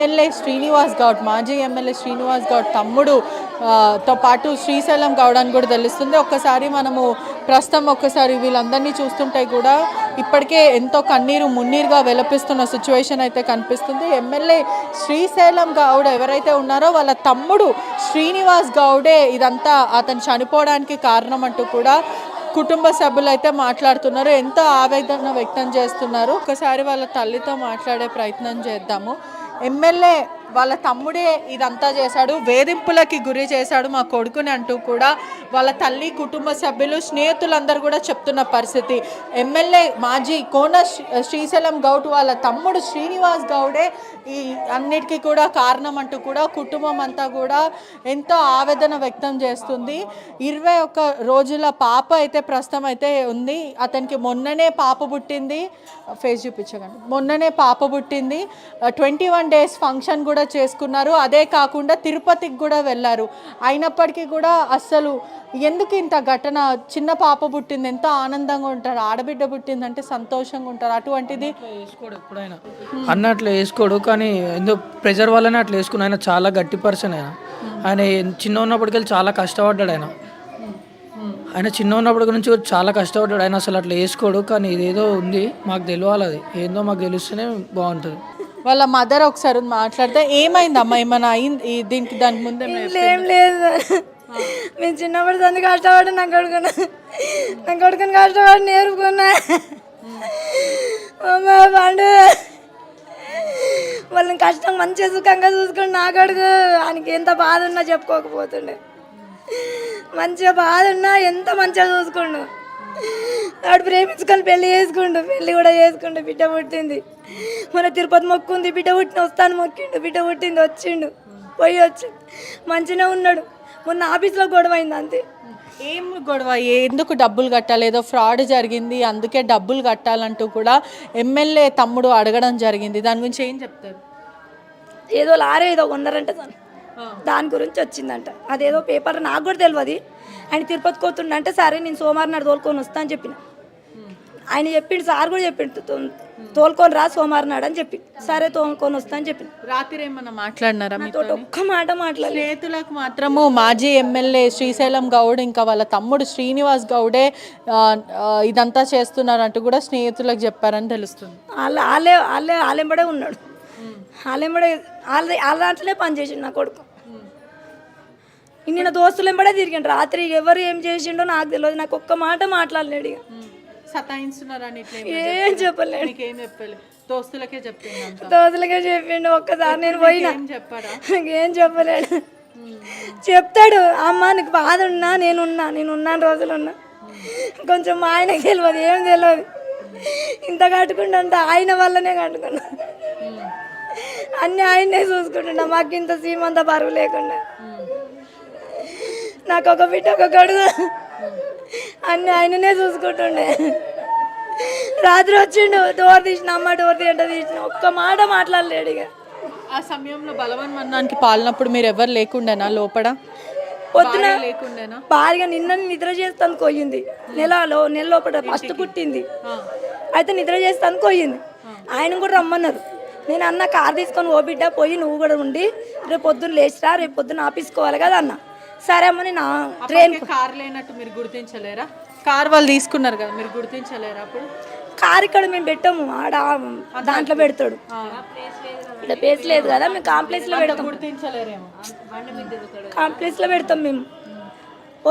MLA Srinivas Goud, మాజీ MLA Srinivas Goud తమ్ముడు తో పాటు శ్రీశైలం గౌడ్ అని కూడా తెలుస్తుంది. ఒక్కసారి మనము ప్రస్తుతం ఒక్కసారి వీళ్ళందరినీ చూస్తుంటే కూడా ఇప్పటికే ఎంతో కన్నీరు మున్నీరుగా విలపిస్తున్న సిచ్యువేషన్ అయితే కనిపిస్తుంది. ఎమ్మెల్యే శ్రీశైలం గౌడ్ ఎవరైతే ఉన్నారో వాళ్ళ తమ్ముడు శ్రీనివాస్ గౌడే ఇదంతా అతను చనిపోవడానికి కారణం అంటూ కూడా కుటుంబ సభ్యులు అయితే మాట్లాడుతున్నారు. ఎంతో ఆవేదన వ్యక్తం చేస్తున్నారు. ఒకసారి వాళ్ళ తల్లితో మాట్లాడే ప్రయత్నం చేద్దాము. ఎమ్మెల్యే వాళ్ళ తమ్ముడే ఇదంతా చేశాడు, వేధింపులకి గురి చేశాడు మా కొడుకుని అంటూ కూడా వాళ్ళ తల్లి, కుటుంబ సభ్యులు, స్నేహితులందరూ కూడా చెప్తున్న పరిస్థితి. ఎమ్మెల్యే మాజీ కోన శ్రీశైలం గౌడ్ వాళ్ళ తమ్ముడు శ్రీనివాస్ గౌడే ఈ అన్నిటికీ కూడా కారణం అంటూ కూడా కుటుంబం అంతా కూడా ఎంతో ఆవేదన వ్యక్తం చేస్తుంది. 21 రోజుల పాప అయితే ప్రస్తుతం అయితే ఉంది. అతనికి మొన్ననే పాప పుట్టింది. ఫేస్ చూపించకండి. మొన్ననే పాప పుట్టింది. 21 డేస్ ఫంక్షన్ కూడా చేసుకున్నారు. అదే కాకుండా తిరుపతికి కూడా వెళ్ళారు. అయినప్పటికీ కూడా అస్సలు ఎందుకు ఇంత ఘటన, చిన్న పాప పుట్టింది, ఎంతో ఆనందంగా ఉంటారు. ఆడబిడ్డ పుట్టిందంటే సంతోషంగా ఉంటారు. అటువంటిది వేసుకోడు ఎప్పుడైనా అన్నట్లు వేసుకోడు, కానీ ఎందుకు ప్రెజర్ వల్లనే అట్లా వేసుకుని. ఆయన చాలా గట్టి పర్సన్. ఆయన చిన్న ఉన్నప్పటికెళ్ళి చాలా కష్టపడ్డాడు. ఆయన చిన్న ఉన్నప్పటి నుంచి చాలా కష్టపడ్డాడు. ఆయన అసలు అట్లా వేసుకోడు, కానీ ఇదేదో ఉంది, మాకు తెలియాలి. అది ఏందో మాకు తెలిస్తేనే బాగుంటుంది. వాళ్ళ మదర్ ఒకసారి మాట్లాడితే ఏమైందమ్మా, ఏమైనా అయింది దీనికి? దానికి ముందే ఏం లేదు, మేము చిన్నప్పటి సంది కష్టపడి నా కొడుకుని కష్టపడి నేర్పుకున్నా. పండు వాళ్ళని కష్టం మంచిగా సుఖంగా చూసుకుని నా కొడుకు ఆయనకి ఎంత బాధ ఉన్నా చెప్పుకోకపోతుండే. మంచిగా బాధ ఉన్నా ఎంత మంచిగా చూసుకుండు. వాడు ప్రేమించుకొని పెళ్ళి చేసుకుండు, పెళ్ళి కూడా చేసుకుండు. బిడ్డ పుట్టింది. మన తిరుపతి మొక్కుంది, బిడ్డ పుట్టిన వస్తాను మొక్కిండు, బిడ్డ పుట్టింది, వచ్చిండు, పోయి వచ్చిండు, మంచిగా ఉన్నాడు. మొన్న ఆఫీస్లో గొడవ అయింది అంతే. ఏం గొడవ? ఎందుకు డబ్బులు కట్టాలి, ఏదో ఫ్రాడ్ జరిగింది అందుకే డబ్బులు కట్టాలంటూ కూడా ఎమ్మెల్యే తమ్ముడు అడగడం జరిగింది. దాని గురించి ఏం చెప్తారు? ఏదో లారీ ఏదో కొన్నారంట, దాని గురించి వచ్చిందంట. అదేదో పేపర్ నాకు కూడా తెలియదు. ఆయన తిరుపతి పోతుండంటే సరే నేను సోమవారం నాడు తోలుకొని వస్తా అని చెప్పిన. ఆయన చెప్పిండు, సార్ కూడా చెప్పిండు, తోలుకొని రా సోమవారం నాడు అని చెప్పి. సరే తోలుకొని వస్తా అని చెప్పి. రాత్రి ఏమన్నా మాట్లాడినారా? మీతో ఒక్క మాట మాట్లాడలేదు. స్నేహితులకు మాత్రము మాజీ ఎమ్మెల్యే శ్రీశైలం గౌడ్ ఇంకా వాళ్ళ తమ్ముడు శ్రీనివాస్ గౌడే ఇదంతా చేస్తున్నారంటూ కూడా స్నేహితులకు చెప్పారని తెలుస్తుంది. వాళ్ళెంబడే ఉన్నాడు. వాళ్ళ దాంట్లోనే పనిచేసిండు నా కొడుకు. నిన్న దోస్తులు ఎంబడే తిరిగిండు. రాత్రి ఎవరు ఏం చేసిండో నాకు తెలియదు. నాకు ఒక్క మాట మాట్లాడలేడు. ఇక సతాయిస్తున్నారని ఏం చెప్పలేడు. దోస్తులకే చెప్పిండు. ఒక్కసారి నేను పోయినా ఏం చెప్పలేడు. చెప్తాడు, అమ్మ నీకు బాధ ఉన్నా నేనున్నాను రోజులు ఉన్నా. కొంచెం మా ఆయనకి తెలియదు, ఏం తెలియదు. ఇంత కట్టుకుంటే ఆయన వల్లనే కట్టుకున్నా. అన్నీ ఆయనే చూసుకుంటున్నా. మాకు ఇంత సీమంత బరువు లేకుండా. నాకు ఒక బిడ్డ, ఒక గడుగు, అన్నీ ఆయననే చూసుకుంటుండే. రాత్రి వచ్చిండు, డోర్ తీసిన, అమ్మ డోర్ తీయంట తీసిన, ఒక్క మాట మాట్లాడలేడు. ఇక ఆ సమయంలో బలవన్ మన్నానికి పాలినప్పుడు మీరు ఎవరు లేకుండేనా లోపల? పొద్దున లేకుండేనా? భారీగా నిన్న నిద్ర చేస్తాను కొయ్యింది. నెల లోపల ఫస్ట్ పుట్టింది. అయితే నిద్ర చేస్తాను కొయ్యింది. ఆయన కూడా రమ్మన్నారు. నేను అన్న కార్ తీసుకొని ఓ బిడ్డ పోయి నువ్వు కూడా ఉండి రేపు పొద్దున్న లేచిరా, రేపు పొద్దున్న ఆఫీసుకోవాలి కదా అన్న. సరే అమ్మని నా ట్రైన్ కార్ లేనట్టు మీరు గుర్తించలేరా? కార్ వాళ్ళు తీసుకున్నారు కదా, మీరు గుర్తించలేరా? అప్పుడు కార్ ఇక్కడ మేము పెట్టాము, ఆడ దాంట్లో పెడతాడు. ఇక్కడ ప్లేస్ లేదు కదా, మేము కాంప్లెక్స్లో పెడతాం. గుర్తించలేరేమో, కాంప్లెక్స్లో పెడతాం మేము.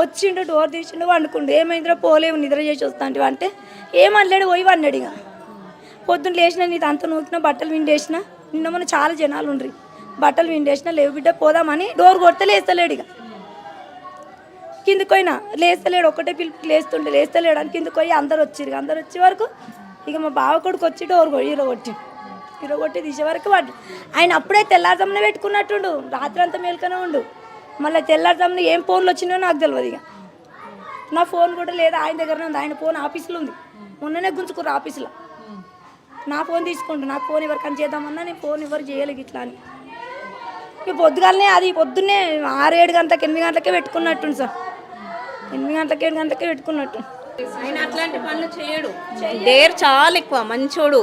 వచ్చిండు, డోర్ తీసిండు, వండుకుండు. ఏమైందిరా పోలేము, నిద్ర చేసి వస్తాంటివి అంటే ఏమనలేడు, పోయి అన్నాడు. ఇక పొద్దున్న లేచిన నీది అంత నూకిన, బట్టలు విండేసిన. నిన్న మొన్న చాలా జనాలు ఉండ్రి, బట్టలు విండేసిన, లేవు బిడ్డ పోదామని డోర్ కొడితే లేస్తలేడు. ఇక కిందికి పోయినా లేస్తలేడు. ఒకటే పిలుపు లేస్తలేడు అని కిందికి పోయి అందరు వచ్చే వరకు ఇక మా బావ కొడుకు వచ్చి డోర్ ఇరగొట్టి తీసే వరకు వాడు ఆయన అప్పుడే తెల్లారుజామున పెట్టుకున్నట్టుండు. రాత్రి అంతా మేల్కొనే ఉండు. మళ్ళీ తెల్లారుజామున ఏం ఫోన్లు వచ్చినాయో నాకు తెలియదు. ఇక నా ఫోన్ కూడా లేదా, ఆయన దగ్గరనే ఉంది. ఆయన ఫోన్ ఆఫీసులో ఉంది. మొన్ననే గుంజుకుర్రు ఆఫీసులో. నా ఫోన్ తీసుకుంటు, నాకు ఫోన్ ఎవరికని చేద్దామన్నా నేను ఫోన్ ఎవరు చేయలేదు ఇట్లా అని. ఇక పొద్దుగాలనే అది పొద్దున్నే 6-7 గంటలకు 8 గంటలకే పెట్టుకున్నట్టు సార్. 8 గంటలకి 7 గంటలకే పెట్టుకున్నట్టు. ఆయన అట్లాంటి పనులు చేయడు. డేర్ చాలా ఎక్కువ, మంచోడు.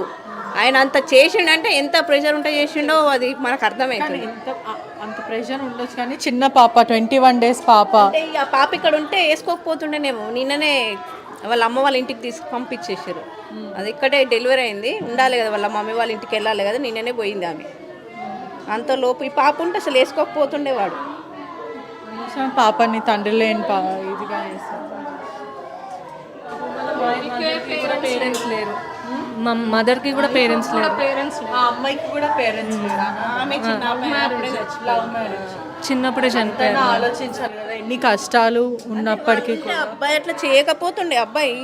ఆయన అంత చేసిండంటే ఎంత ప్రెషర్ ఉంటే చేసిండో అది మనకు అర్థమవుతుంది. అంత ప్రెషర్ ఉండొచ్చు కానీ చిన్న పాప 21 days పాప అంటే ఇక ఆ పాప ఇక్కడ ఉంటే వేసుకోకపోతుండేనేమో. నిన్ననే వాళ్ళ అమ్మ వాళ్ళ ఇంటికి పంపించేసారు. అది ఇక్కడే డెలివరీ అయింది, ఉండాలి కదా వాళ్ళ మమ్మీ వాళ్ళ ఇంటికి వెళ్ళాలి కదా, నిన్ననే పోయింది ఆమె. అంతలోపు ఈ పాప ఉంటే అసలు వేసుకోకపోతుండేవాడు. పాపని తండ్రి లేని ఇదిగా చేస్తారు. పేరెంట్స్ లేరు, మా మదర్కి కూడా పేరెంట్స్ లేరు. ఆ అమ్మాయికి కూడా పేరెంట్స్ లేరు. ఆమె చిన్న అమ్మాయి అప్పుడే చచ్చిపోయింది. Love marriage. చిన్నప్పుడే చనిపోయారు. ఆలోచించాలి కదా ఎన్ని కష్టాలు ఉన్నప్పటికీ అంటే అబ్బాయి అట్లా చేయకపోతుండే, అబ్బాయి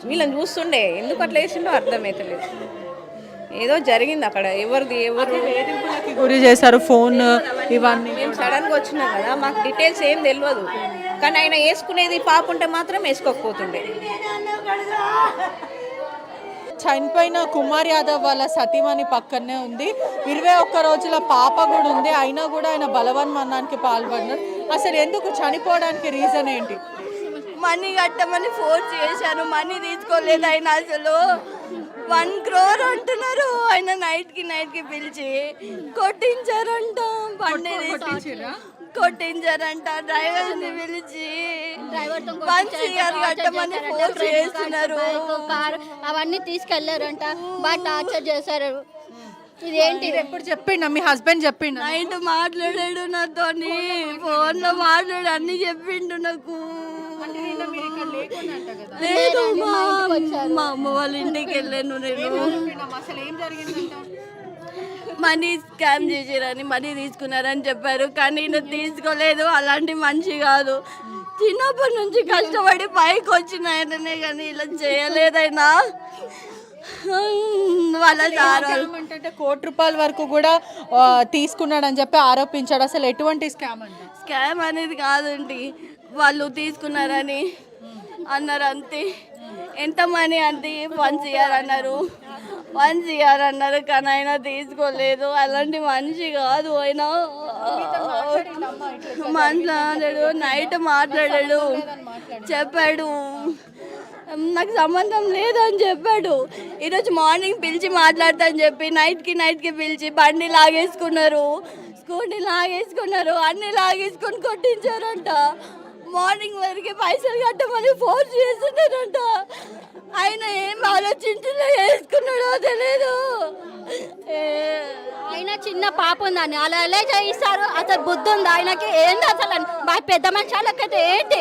వీళ్ళని చూస్తుండే, ఎందుకు అట్లా వేసిండో అర్థమవుతలేదు. ఏదో జరిగింది అక్కడ. ఎవరు వేధింపులకి గురి చేశారు, ఫోన్ ఇవన్నీ. మేము సడన్గా వచ్చినాం కదా, మాకు డీటెయిల్స్ ఏం తెలియదు. కానీ ఆయన వేసుకునేది పాప ఉంటే మాత్రం వేసుకోకపోతుండే. చనిపోయిన కుమార్ యాదవ్ వాళ్ళ సతీమణి పక్కనే ఉంది. 21 రోజుల పాప కూడా ఉంది. అయినా కూడా ఆయన బలవన్మరణానికి పాల్పడినారు. అసలు ఎందుకు చనిపోవడానికి రీజన్ ఏంటి? మనీ కట్టమని ఫోర్స్ చేశారు, మనీ తీసుకోలేదు ఆయన. అసలు 1 crore అంటున్నారు. ఆయన నైట్కి పిలిచి కొట్టించారంట, బండి కొట్టించారంట. డ్రైవర్ని పిలిచి కట్టమని ఫోర్స్ చేస్తున్నారు. కారు అవన్నీ తీసుకెళ్లారంట, బాగా టార్చర్ చేశారు. ఇదేంటి? ఎప్పుడు చెప్పిండ మీ హస్బెండ్? చెప్పిండ నైట్ మాట్లాడాడు నాతో, ఫోన్లో మాట్లాడు అన్ని చెప్పిండు నాకు. లేదు, మా అమ్మ వాళ్ళ ఇంటికి వెళ్ళాను నేను. మనీ స్కామ్ చేసారని, మనీ తీసుకున్నారని చెప్పారు. కానీ ఈయన తీసుకోలేదు. అలాంటి మనిషి కాదు. చిన్నప్పటి నుంచి కష్టపడి పైకి వచ్చిన ఆయననే కానీ ఇలా చేయలేదైనా. వాళ్ళ అంటే ₹1 వరకు కూడా తీసుకున్నాడని చెప్పి ఆరోపించాడు. అసలు ఎటువంటి స్కామ్ అంటే? స్కామ్ అనేది కాదండి, వాళ్ళు తీసుకున్నారని అన్నారు అంతే. ఎంత మనీ అంటే 1 CR అన్నారు, 1 CR అన్నారు. కానీ ఆయన తీసుకోలేదు. అలాంటి మనిషి కాదు ఆయన. మాట్లాడాడు, నైట్ మాట్లాడాడు, చెప్పాడు నాకు సంబంధం లేదని చెప్పాడు. ఈరోజు మార్నింగ్ పిలిచి మాట్లాడతా అని చెప్పి నైట్కి పిలిచి బండి లాగేసుకున్నారు, స్కూటీ లాగేసుకున్నారు, అన్ని లాగేసుకొని కొట్టించారంట. మార్నింగ్ వరకు పైసలు కట్టమని ఫోర్స్ చేస్తున్నారంట. ఆయన ఏం ఆలోచించలే, వేసుకున్నాడో తెలియదు. ఆయన చిన్న పాప ఉందని అలా ఎలా చేయిస్తారు? అసలు బుద్ధి ఉంది ఆయనకి? ఏంటి అసలు? పెద్ద మనిషి వాళ్ళకైతే ఏంటి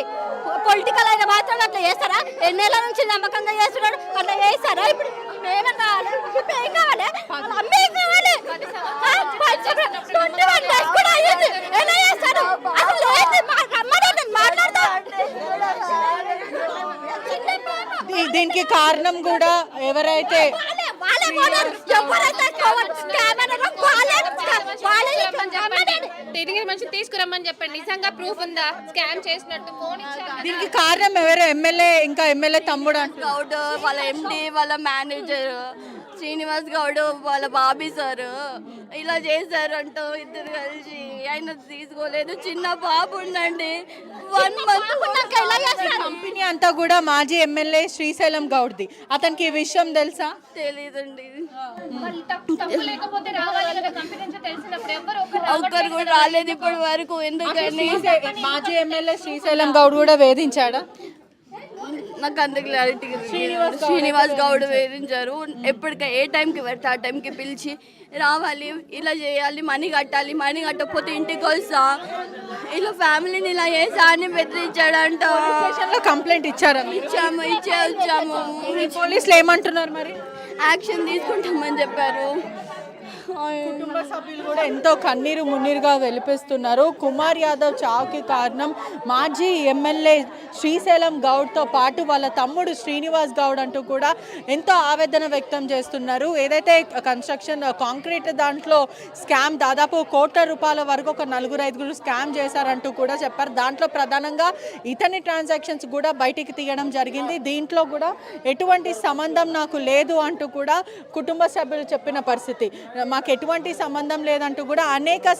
పొలిటికల్ అయిన మాత్రం అట్లా చేస్తారా? ఎన్నేళ్ళ నుంచి నమ్మకంగా చేస్తున్నాడు, అట్లా చేస్తారా? ఇప్పుడు ఏం కావాలి? ఏం కావాలి? అమ్మే కావాలి. 21 days కూడా అయ్యింది. ఎలా చేస్తారు? అసలు మాట్లాడతా. దీనికి కారణం కూడా ఎవరైతే తిరిగి మనిషి తీసుకురమ్మని చెప్పండి. నిజంగా ప్రూఫ్ ఉందా స్కామ్ చేసినట్టు? ఫోన్ ఇచ్చారు. దీనికి కారణం ఎవరు? ఎమ్మెల్యే తమ్ముడు అంటారు. గౌడ్ వాళ్ళ ఎండి, వాళ్ళ మేనేజర్ శ్రీనివాస్ గౌడ్, వాళ్ళ బాబీ సార్ ఇలా చేశారంట ఇద్దరు కలిసి. ఆయన తీసుకోలేదు. చిన్న పాప ఉండండి, 1 month. కంపెనీ అంతా కూడా మాజీ ఎమ్మెల్యే శ్రీశైలం గౌడ్ది. అతనికి ఈ విషయం తెలుసా? తెలీదండి. లేకపోతే రావాలి కదా కంపెనీ నుంచి తెలిసినప్పుడు ఎవరు ఒక్కరు కూడా రాలేదు ఇప్పటి వరకు. ఎందుకని మాజీ ఎమ్మెల్యే శ్రీశైలం గౌడ్ కూడా వేధించాడా? నాకు అంత క్లారిటీ. శ్రీనివాస్ గౌడ్ వేధించారు. ఎప్పటికీ ఏ టైంకి పెడితే ఆ టైంకి పిలిచి రావాలి, ఇలా చేయాలి, మనీ కట్టాలి, మనీ కట్టకపోతే ఇంటికి వస్తా, ఇలా ఫ్యామిలీని ఇలా చేసా అని బెదిరించాడంట. కంప్లైంట్ ఇచ్చారా? వచ్చాము. పోలీసులు ఏమంటున్నారు మరి? యాక్షన్ తీసుకుంటామని చెప్పారు. కుటుంబ సభ్యులు కూడా ఎంతో కన్నీరు మున్నీరుగా వెలిపిస్తున్నారు. కుమార్ యాదవ్ చావుకి కారణం మాజీ ఎమ్మెల్యే శ్రీశైలం గౌడ్తో పాటు వాళ్ళ తమ్ముడు శ్రీనివాస్ గౌడ్ అంటూ కూడా ఎంతో ఆవేదన వ్యక్తం చేస్తున్నారు. ఏదైతే కన్స్ట్రక్షన్ కాంక్రీట్ దాంట్లో స్కామ్ దాదాపు ₹1,00,00,000 వరకు ఒక 4-5 స్కామ్ చేశారంటూ కూడా చెప్పారు. దాంట్లో ప్రధానంగా ఇతని ట్రాన్సాక్షన్స్ కూడా బయటికి తీయడం జరిగింది. దీంట్లో కూడా ఎటువంటి సంబంధం నాకు లేదు అంటూ కూడా కుటుంబ సభ్యులు చెప్పిన పరిస్థితి. మాకు ఎటువంటి సంబంధం లేదంటూ కూడా అనేక